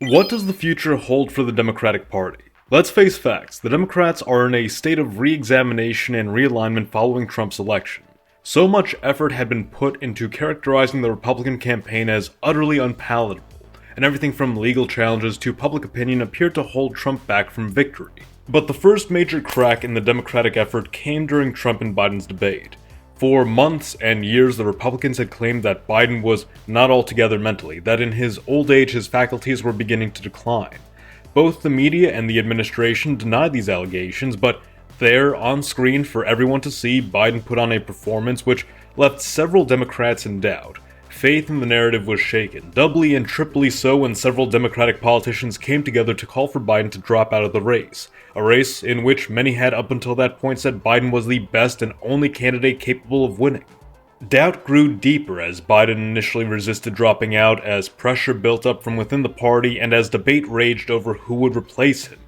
What does the future hold for the Democratic Party? Let's face facts, the Democrats are in a state of re-examination and realignment following Trump's election. So much effort had been put into characterizing the Republican campaign as utterly unpalatable, and everything from legal challenges to public opinion appeared to hold Trump back from victory. But the first major crack in the Democratic effort came during Trump and Biden's debate. For months and years, the Republicans had claimed that Biden was not altogether mentally, that in his old age his faculties were beginning to decline. Both the media and the administration denied these allegations, but there, on screen for everyone to see, Biden put on a performance which left several Democrats in doubt. Faith in the narrative was shaken, doubly and triply so when several Democratic politicians came together to call for Biden to drop out of the race. A race in which many had up until that point said Biden was the best and only candidate capable of winning. Doubt grew deeper as Biden initially resisted dropping out, as pressure built up from within the party, and as debate raged over who would replace him.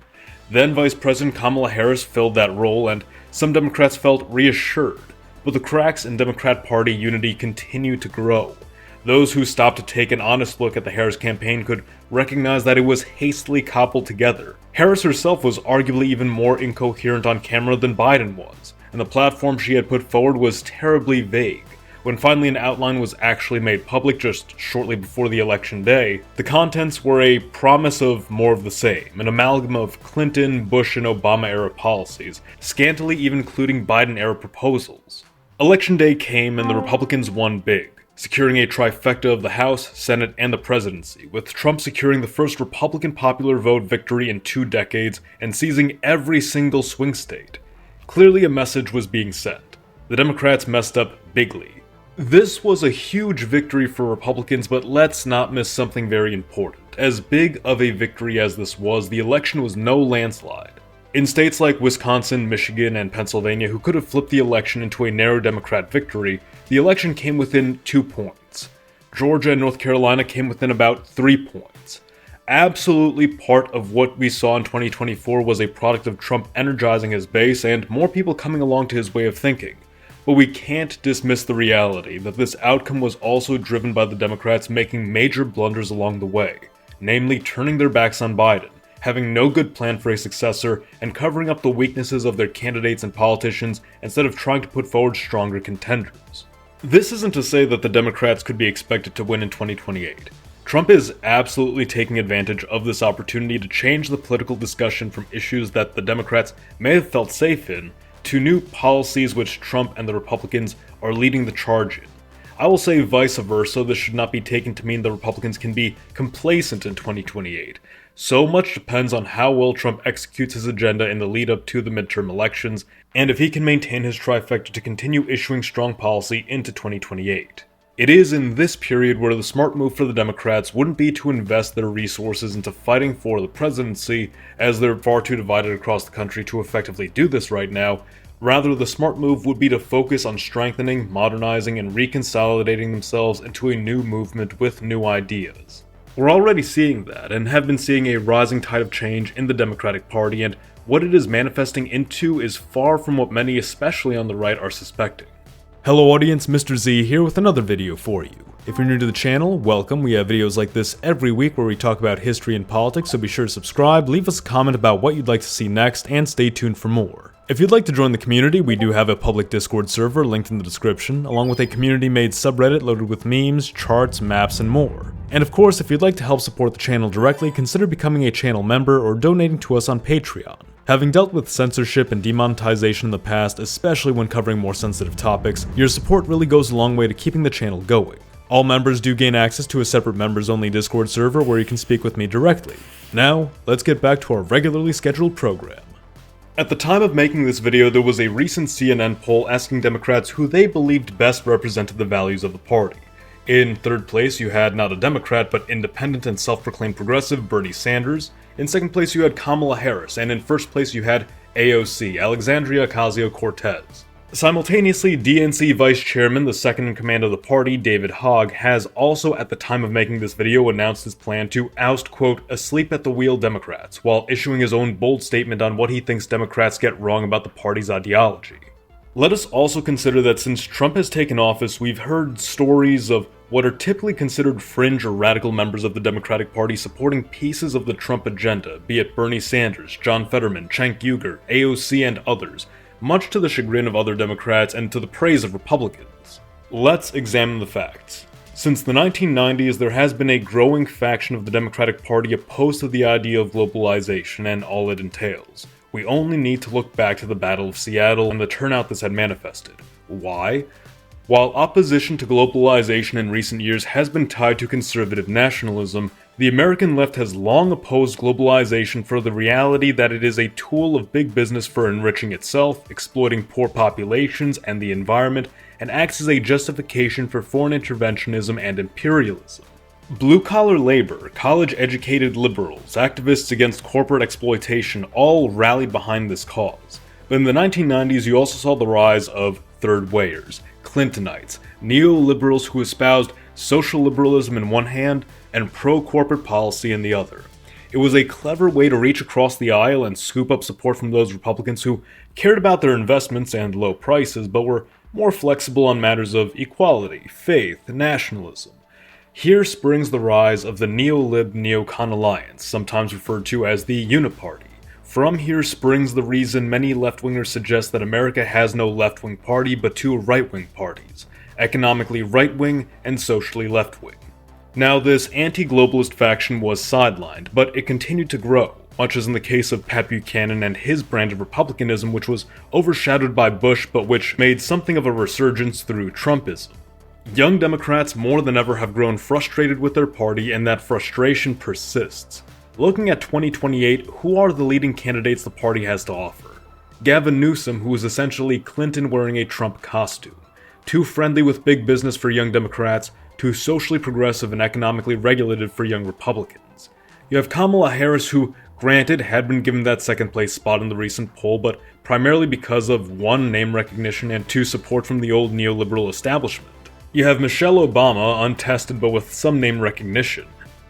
Then Vice President Kamala Harris filled that role, and some Democrats felt reassured. But the cracks in Democrat Party unity continued to grow. Those who stopped to take an honest look at the Harris campaign could recognize that it was hastily cobbled together. Harris herself was arguably even more incoherent on camera than Biden was, and the platform she had put forward was terribly vague. When finally an outline was actually made public just shortly before the election day, the contents were a promise of more of the same, an amalgam of Clinton, Bush, and Obama-era policies, scantily even including Biden-era proposals. Election day came and the Republicans won big, securing a trifecta of the House, Senate, and the presidency, with Trump securing the first Republican popular vote victory in 2 decades and seizing every single swing state. Clearly a message was being sent. The Democrats messed up bigly. This was a huge victory for Republicans, but let's not miss something very important. As big of a victory as this was, the election was no landslide. In states like Wisconsin, Michigan, and Pennsylvania, who could have flipped the election into a narrow Democrat victory, the election came within 2 points. Georgia and North Carolina came within about 3 points. Absolutely part of what we saw in 2024 was a product of Trump energizing his base and more people coming along to his way of thinking. But we can't dismiss the reality that this outcome was also driven by the Democrats making major blunders along the way, namely turning their backs on Biden, having no good plan for a successor, and covering up the weaknesses of their candidates and politicians instead of trying to put forward stronger contenders. This isn't to say that the Democrats could be expected to win in 2028. Trump is absolutely taking advantage of this opportunity to change the political discussion from issues that the Democrats may have felt safe in, to new policies which Trump and the Republicans are leading the charge in. I will say vice versa, this should not be taken to mean the Republicans can be complacent in 2028. So much depends on how well Trump executes his agenda in the lead up to the midterm elections, and if he can maintain his trifecta to continue issuing strong policy into 2028. It is in this period where the smart move for the Democrats wouldn't be to invest their resources into fighting for the presidency, as they're far too divided across the country to effectively do this right now. Rather, the smart move would be to focus on strengthening, modernizing, and reconsolidating themselves into a new movement with new ideas. We're already seeing that, and have been seeing a rising tide of change in the Democratic Party, and what it is manifesting into is far from what many, especially on the right, are suspecting. Hello audience, Mr. Z here with another video for you. If you're new to the channel, welcome. We have videos like this every week where we talk about history and politics, so be sure to subscribe, leave us a comment about what you'd like to see next, and stay tuned for more. If you'd like to join the community, we do have a public Discord server linked in the description, along with a community-made subreddit loaded with memes, charts, maps, and more. And of course, if you'd like to help support the channel directly, consider becoming a channel member or donating to us on Patreon. Having dealt with censorship and demonetization in the past, especially when covering more sensitive topics, your support really goes a long way to keeping the channel going. All members do gain access to a separate members-only Discord server where you can speak with me directly. Now, let's get back to our regularly scheduled program. At the time of making this video, there was a recent CNN poll asking Democrats who they believed best represented the values of the party. In third place, you had not a Democrat, but independent and self-proclaimed progressive Bernie Sanders. In second place, you had Kamala Harris, and in first place, you had AOC, Alexandria Ocasio-Cortez. Simultaneously, DNC Vice Chairman, the second in command of the party, David Hogg, has also at the time of making this video announced his plan to oust, quote, asleep at the wheel Democrats, while issuing his own bold statement on what he thinks Democrats get wrong about the party's ideology. Let us also consider that since Trump has taken office, we've heard stories of what are typically considered fringe or radical members of the Democratic Party supporting pieces of the Trump agenda, be it Bernie Sanders, John Fetterman, Cenk Uygur, AOC, and others, much to the chagrin of other Democrats and to the praise of Republicans. Let's examine the facts. Since the 1990s, there has been a growing faction of the Democratic Party opposed to the idea of globalization and all it entails. We only need to look back to the Battle of Seattle and the turnout this had manifested. Why? While opposition to globalization in recent years has been tied to conservative nationalism, the American left has long opposed globalization for the reality that it is a tool of big business for enriching itself, exploiting poor populations and the environment, and acts as a justification for foreign interventionism and imperialism. Blue-collar labor, college-educated liberals, activists against corporate exploitation all rallied behind this cause. But in the 1990s, you also saw the rise of third-wayers, Clintonites, neoliberals who espoused social liberalism in one hand and pro-corporate policy in the other. It was a clever way to reach across the aisle and scoop up support from those Republicans who cared about their investments and low prices, but were more flexible on matters of equality, faith, nationalism. Here springs the rise of the Neolib-Neocon alliance, sometimes referred to as the Uniparty. From here springs the reason many left-wingers suggest that America has no left-wing party but two right-wing parties, economically right-wing and socially left-wing. Now, this anti-globalist faction was sidelined, but it continued to grow, much as in the case of Pat Buchanan and his brand of republicanism, which was overshadowed by Bush but which made something of a resurgence through Trumpism. Young Democrats more than ever have grown frustrated with their party, and that frustration persists. Looking at 2028, who are the leading candidates the party has to offer? Gavin Newsom, who is essentially Clinton wearing a Trump costume. Too friendly with big business for young Democrats, too socially progressive and economically regulated for young Republicans. You have Kamala Harris, who, granted, had been given that second place spot in the recent poll, but primarily because of 1, name recognition, and 2, support from the old neoliberal establishment. You have Michelle Obama, untested but with some name recognition.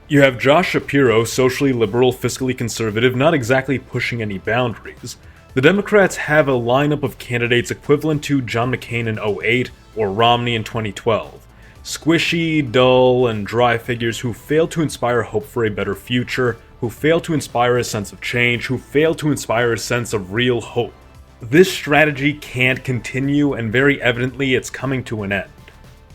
You have Josh Shapiro, socially liberal, fiscally conservative, not exactly pushing any boundaries. The Democrats have a lineup of candidates equivalent to John McCain in 2008 or Romney in 2012. Squishy, dull, and dry figures who fail to inspire hope for a better future, who fail to inspire a sense of change, who fail to inspire a sense of real hope. This strategy can't continue, and very evidently it's coming to an end.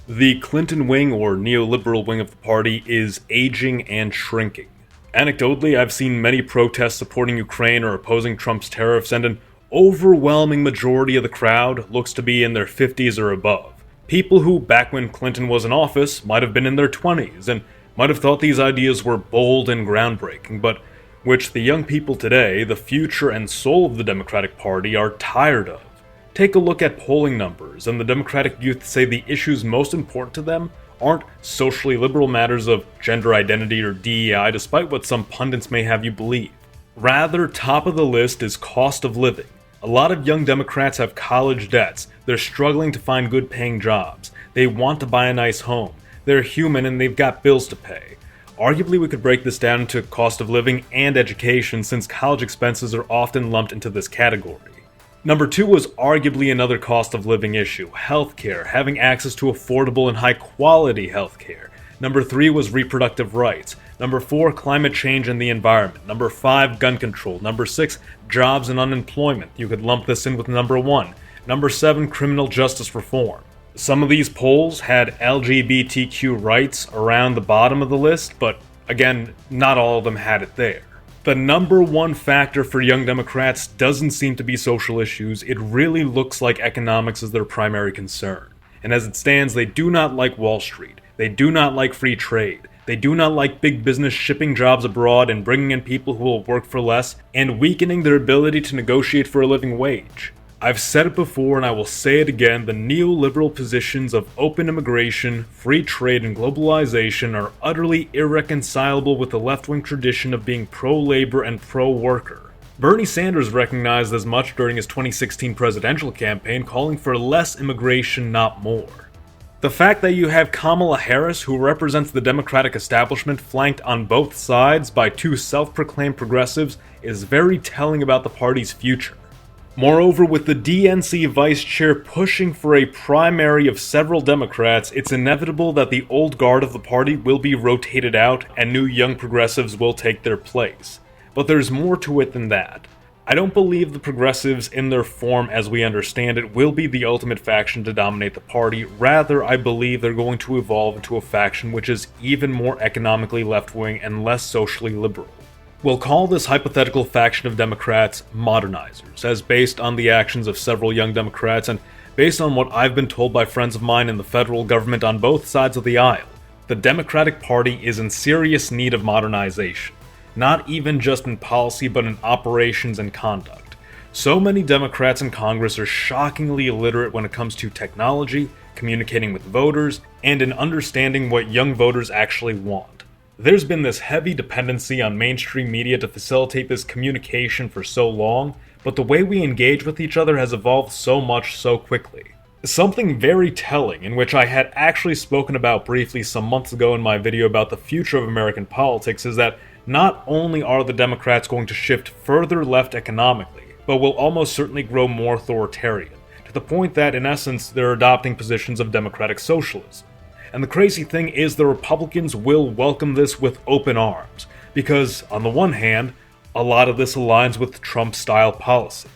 The Clinton wing, or neoliberal wing of the party, is aging and shrinking. Anecdotally, I've seen many protests supporting Ukraine or opposing Trump's tariffs, and an overwhelming majority of the crowd looks to be in their 50s or above. People who, back when Clinton was in office, might have been in their 20s, and might have thought these ideas were bold and groundbreaking, but which the young people today, the future and soul of the Democratic Party, are tired of. Take a look at polling numbers, and the Democratic youth say the issues most important to them aren't socially liberal matters of gender identity or DEI, despite what some pundits may have you believe. Rather, top of the list is cost of living. A lot of young Democrats have college debts, they're struggling to find good paying jobs, they want to buy a nice home, they're human and they've got bills to pay. Arguably, we could break this down into cost of living and education, since college expenses are often lumped into this category. Number 2 was arguably another cost of living issue, healthcare, having access to affordable and high quality healthcare. Number 3 was reproductive rights. Number 4, climate change and the environment. Number 5, gun control. Number 6, jobs and unemployment. You could lump this in with number 1. Number 7, criminal justice reform. Some of these polls had LGBTQ rights around the bottom of the list, but again, not all of them had it there. The number 1 factor for young Democrats doesn't seem to be social issues. It really looks like economics is their primary concern. And as it stands, they do not like Wall Street. They do not like free trade. They do not like big business shipping jobs abroad and bringing in people who will work for less and weakening their ability to negotiate for a living wage. I've said it before and I will say it again, the neoliberal positions of open immigration, free trade, and globalization are utterly irreconcilable with the left-wing tradition of being pro-labor and pro-worker. Bernie Sanders recognized as much during his 2016 presidential campaign, calling for less immigration, not more. The fact that you have Kamala Harris, who represents the Democratic establishment, flanked on both sides by 2 self-proclaimed progressives, is very telling about the party's future. Moreover, with the DNC vice chair pushing for a primary of several Democrats, it's inevitable that the old guard of the party will be rotated out and new young progressives will take their place. But there's more to it than that. I don't believe the progressives, in their form as we understand it, will be the ultimate faction to dominate the party. Rather, I believe they're going to evolve into a faction which is even more economically left-wing and less socially liberal. We'll call this hypothetical faction of Democrats modernizers, as based on the actions of several young Democrats and based on what I've been told by friends of mine in the federal government on both sides of the aisle, the Democratic Party is in serious need of modernization, not even just in policy but in operations and conduct. So many Democrats in Congress are shockingly illiterate when it comes to technology, communicating with voters, and in understanding what young voters actually want. There's been this heavy dependency on mainstream media to facilitate this communication for so long, but the way we engage with each other has evolved so much so quickly. Something very telling, in which I had actually spoken about briefly some months ago in my video about the future of American politics, is that not only are the Democrats going to shift further left economically, but will almost certainly grow more authoritarian, to the point that, in essence, they're adopting positions of democratic socialism. And the crazy thing is the Republicans will welcome this with open arms, because, on the one hand, a lot of this aligns with Trump-style policy.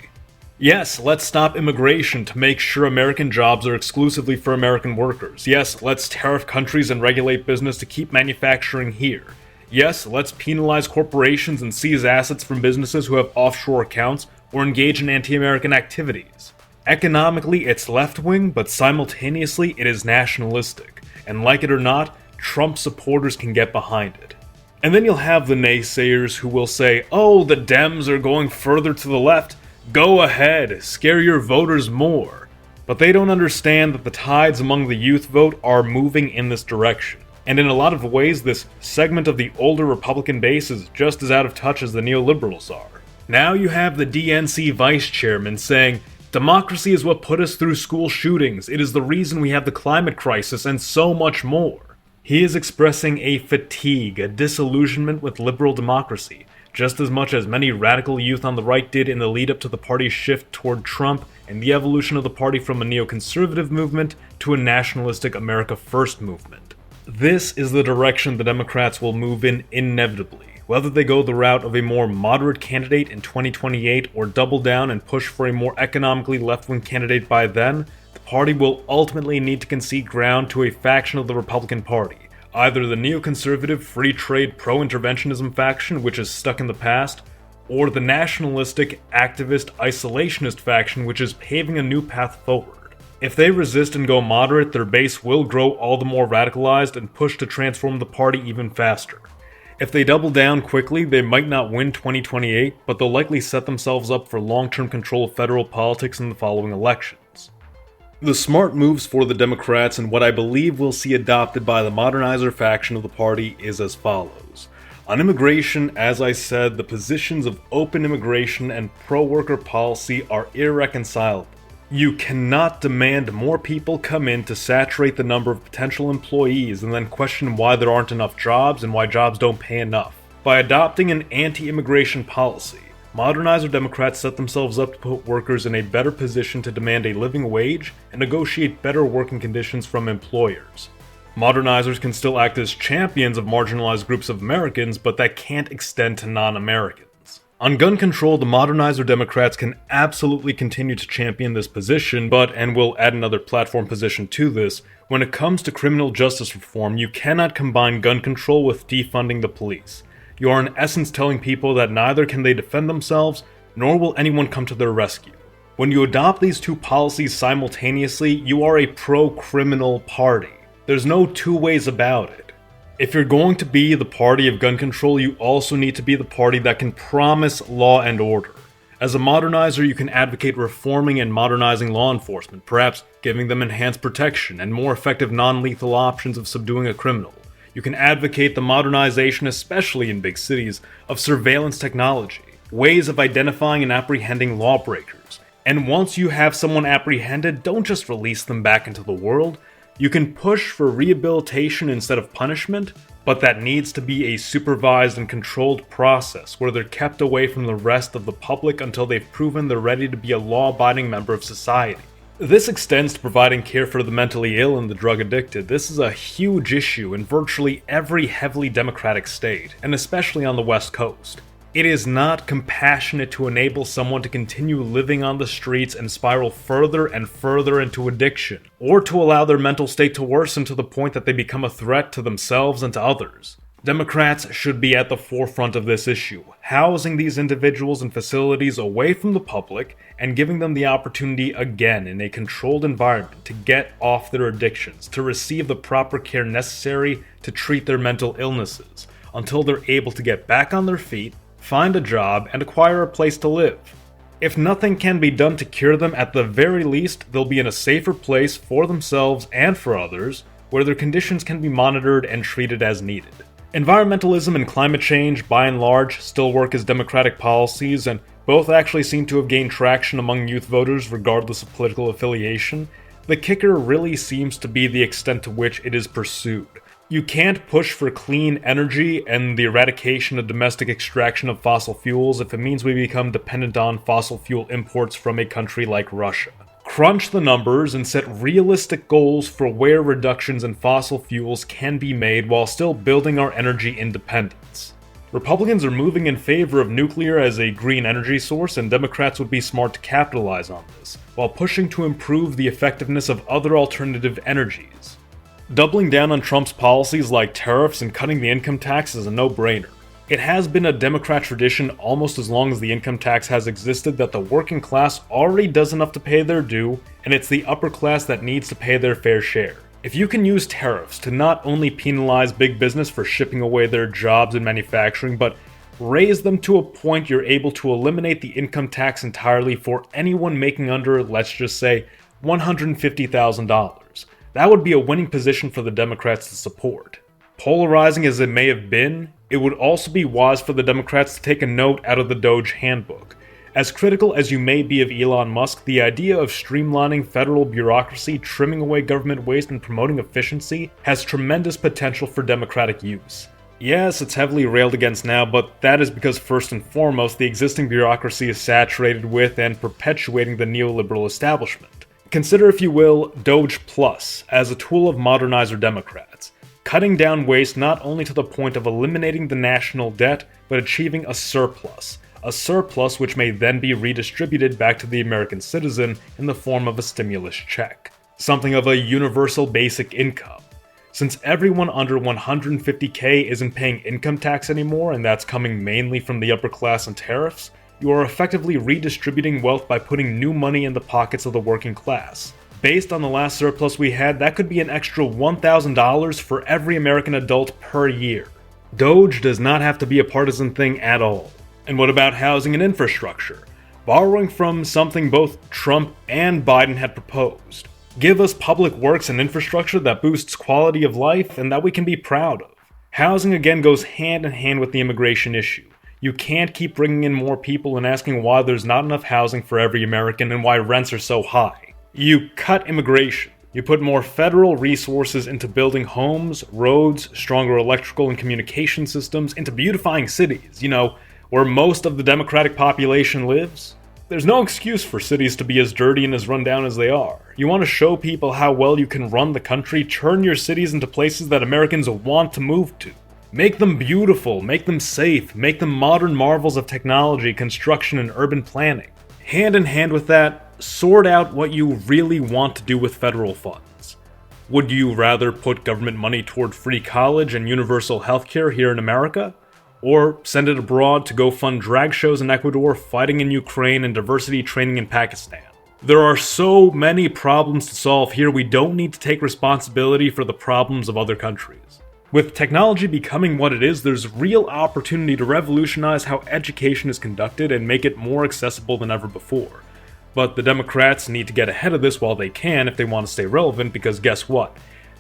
Yes, let's stop immigration to make sure American jobs are exclusively for American workers. Yes, let's tariff countries and regulate business to keep manufacturing here. Yes, let's penalize corporations and seize assets from businesses who have offshore accounts or engage in anti-American activities. Economically, it's left-wing, but simultaneously it is nationalistic. And like it or not, Trump supporters can get behind it. And then you'll have the naysayers who will say, oh, the Dems are going further to the left. Go ahead, scare your voters more. But they don't understand that the tides among the youth vote are moving in this direction. And in a lot of ways, this segment of the older Republican base is just as out of touch as the neoliberals are. Now you have the DNC vice chairman saying, democracy is what put us through school shootings. It is the reason we have the climate crisis and so much more. He is expressing a fatigue, a disillusionment with liberal democracy, just as much as many radical youth on the right did in the lead-up to the party's shift toward Trump and the evolution of the party from a neoconservative movement to a nationalistic America First movement. This is the direction the Democrats will move in inevitably. Whether they go the route of a more moderate candidate in 2028 or double down and push for a more economically left-wing candidate by then, the party will ultimately need to concede ground to a faction of the Republican Party, either the neoconservative, free trade, pro-interventionism faction which is stuck in the past, or the nationalistic, activist, isolationist faction which is paving a new path forward. If they resist and go moderate, their base will grow all the more radicalized and push to transform the party even faster. If they double down quickly, they might not win 2028, but they'll likely set themselves up for long-term control of federal politics in the following elections. The smart moves for the Democrats and what I believe we'll see adopted by the modernizer faction of the party is as follows. On immigration, as I said, the positions of open immigration and pro-worker policy are irreconcilable. You cannot demand more people come in to saturate the number of potential employees and then question why there aren't enough jobs and why jobs don't pay enough. By adopting an anti-immigration policy, modernizer Democrats set themselves up to put workers in a better position to demand a living wage and negotiate better working conditions from employers. Modernizers can still act as champions of marginalized groups of Americans, but that can't extend to non-Americans. On gun control, the modernizer Democrats can absolutely continue to champion this position, but, and we'll add another platform position to this, when it comes to criminal justice reform, you cannot combine gun control with defunding the police. You are in essence telling people that neither can they defend themselves, nor will anyone come to their rescue. When you adopt these two policies simultaneously, you are a pro-criminal party. There's no two ways about it. If you're going to be the party of gun control, you also need to be the party that can promise law and order. As a modernizer, you can advocate reforming and modernizing law enforcement, perhaps giving them enhanced protection and more effective non-lethal options of subduing a criminal. You can advocate the modernization, especially in big cities, of surveillance technology, ways of identifying and apprehending lawbreakers. And once you have someone apprehended, don't just release them back into the world. You can push for rehabilitation instead of punishment, but that needs to be a supervised and controlled process where they're kept away from the rest of the public until they've proven they're ready to be a law-abiding member of society. This extends to providing care for the mentally ill and the drug addicted. This is a huge issue in virtually every heavily democratic state, and especially on the West Coast. It is not compassionate to enable someone to continue living on the streets and spiral further and further into addiction, or to allow their mental state to worsen to the point that they become a threat to themselves and to others. Democrats should be at the forefront of this issue, housing these individuals in facilities away from the public and giving them the opportunity again in a controlled environment to get off their addictions, to receive the proper care necessary to treat their mental illnesses, until they're able to get back on their feet, find a job, and acquire a place to live. If nothing can be done to cure them, at the very least, they'll be in a safer place for themselves and for others, where their conditions can be monitored and treated as needed. Environmentalism and climate change, by and large, still work as democratic policies, and both actually seem to have gained traction among youth voters regardless of political affiliation. The kicker really seems to be the extent to which it is pursued. You can't push for clean energy and the eradication of domestic extraction of fossil fuels if it means we become dependent on fossil fuel imports from a country like Russia. Crunch the numbers and set realistic goals for where reductions in fossil fuels can be made while still building our energy independence. Republicans are moving in favor of nuclear as a green energy source, and Democrats would be smart to capitalize on this, while pushing to improve the effectiveness of other alternative energies. Doubling down on Trump's policies like tariffs and cutting the income tax is a no-brainer. It has been a Democrat tradition almost as long as the income tax has existed that the working class already does enough to pay their due, and it's the upper class that needs to pay their fair share. If you can use tariffs to not only penalize big business for shipping away their jobs in manufacturing, but raise them to a point you're able to eliminate the income tax entirely for anyone making under, let's just say, $150,000. That would be a winning position for the Democrats to support. Polarizing as it may have been, it would also be wise for the Democrats to take a note out of the Doge handbook. As critical as you may be of Elon Musk, the idea of streamlining federal bureaucracy, trimming away government waste, and promoting efficiency has tremendous potential for Democratic use. Yes, it's heavily railed against now, but that is because first and foremost, the existing bureaucracy is saturated with and perpetuating the neoliberal establishment. Consider, if you will, Doge Plus as a tool of modernizer Democrats, cutting down waste not only to the point of eliminating the national debt, but achieving a surplus which may then be redistributed back to the American citizen in the form of a stimulus check, something of a universal basic income. Since everyone under 150K isn't paying income tax anymore, and that's coming mainly from the upper class and tariffs, you are effectively redistributing wealth by putting new money in the pockets of the working class. Based on the last surplus we had, that could be an extra $1,000 for every American adult per year. Doge does not have to be a partisan thing at all. And what about housing and infrastructure? Borrowing from something both Trump and Biden had proposed. Give us public works and infrastructure that boosts quality of life and that we can be proud of. Housing again goes hand in hand with the immigration issue. You can't keep bringing in more people and asking why there's not enough housing for every American and why rents are so high. You cut immigration. You put more federal resources into building homes, roads, stronger electrical and communication systems, into beautifying cities, where most of the Democratic population lives. There's no excuse for cities to be as dirty and as run down as they are. You want to show people how well you can run the country, turn your cities into places that Americans want to move to. Make them beautiful, make them safe, make them modern marvels of technology, construction, and urban planning. Hand in hand with that, sort out what you really want to do with federal funds. Would you rather put government money toward free college and universal healthcare here in America? Or send it abroad to go fund drag shows in Ecuador, fighting in Ukraine, and diversity training in Pakistan? There are so many problems to solve here, we don't need to take responsibility for the problems of other countries. With technology becoming what it is, there's real opportunity to revolutionize how education is conducted and make it more accessible than ever before. But the Democrats need to get ahead of this while they can if they want to stay relevant, because guess what?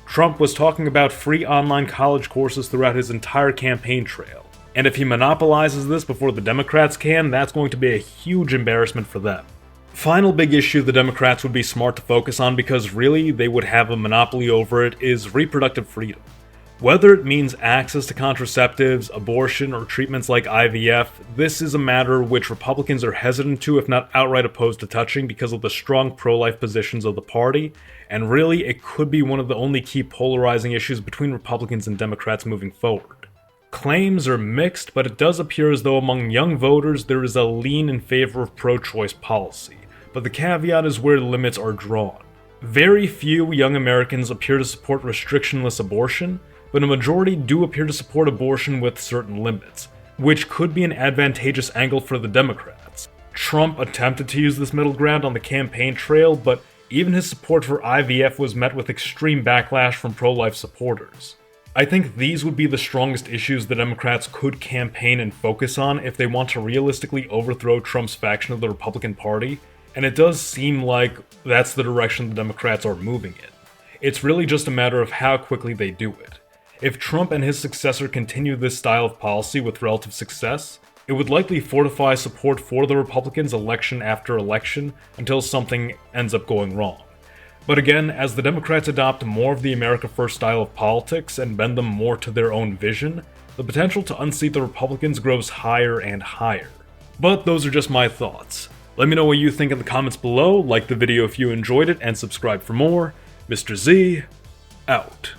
Trump was talking about free online college courses throughout his entire campaign trail. And if he monopolizes this before the Democrats can, that's going to be a huge embarrassment for them. Final big issue the Democrats would be smart to focus on, because really they would have a monopoly over it, is reproductive freedom. Whether it means access to contraceptives, abortion, or treatments like IVF, this is a matter which Republicans are hesitant to, if not outright opposed to touching, because of the strong pro-life positions of the party, and really, it could be one of the only key polarizing issues between Republicans and Democrats moving forward. Claims are mixed, but it does appear as though among young voters there is a lean in favor of pro-choice policy, but the caveat is where the limits are drawn. Very few young Americans appear to support restrictionless abortion, but a majority do appear to support abortion with certain limits, which could be an advantageous angle for the Democrats. Trump attempted to use this middle ground on the campaign trail, but even his support for IVF was met with extreme backlash from pro-life supporters. I think these would be the strongest issues the Democrats could campaign and focus on if they want to realistically overthrow Trump's faction of the Republican Party, and it does seem like that's the direction the Democrats are moving in. It's really just a matter of how quickly they do it. If Trump and his successor continue this style of policy with relative success, it would likely fortify support for the Republicans election after election until something ends up going wrong. But again, as the Democrats adopt more of the America First style of politics and bend them more to their own vision, the potential to unseat the Republicans grows higher and higher. But those are just my thoughts. Let me know what you think in the comments below, like the video if you enjoyed it, and subscribe for more. Mr. Z, out.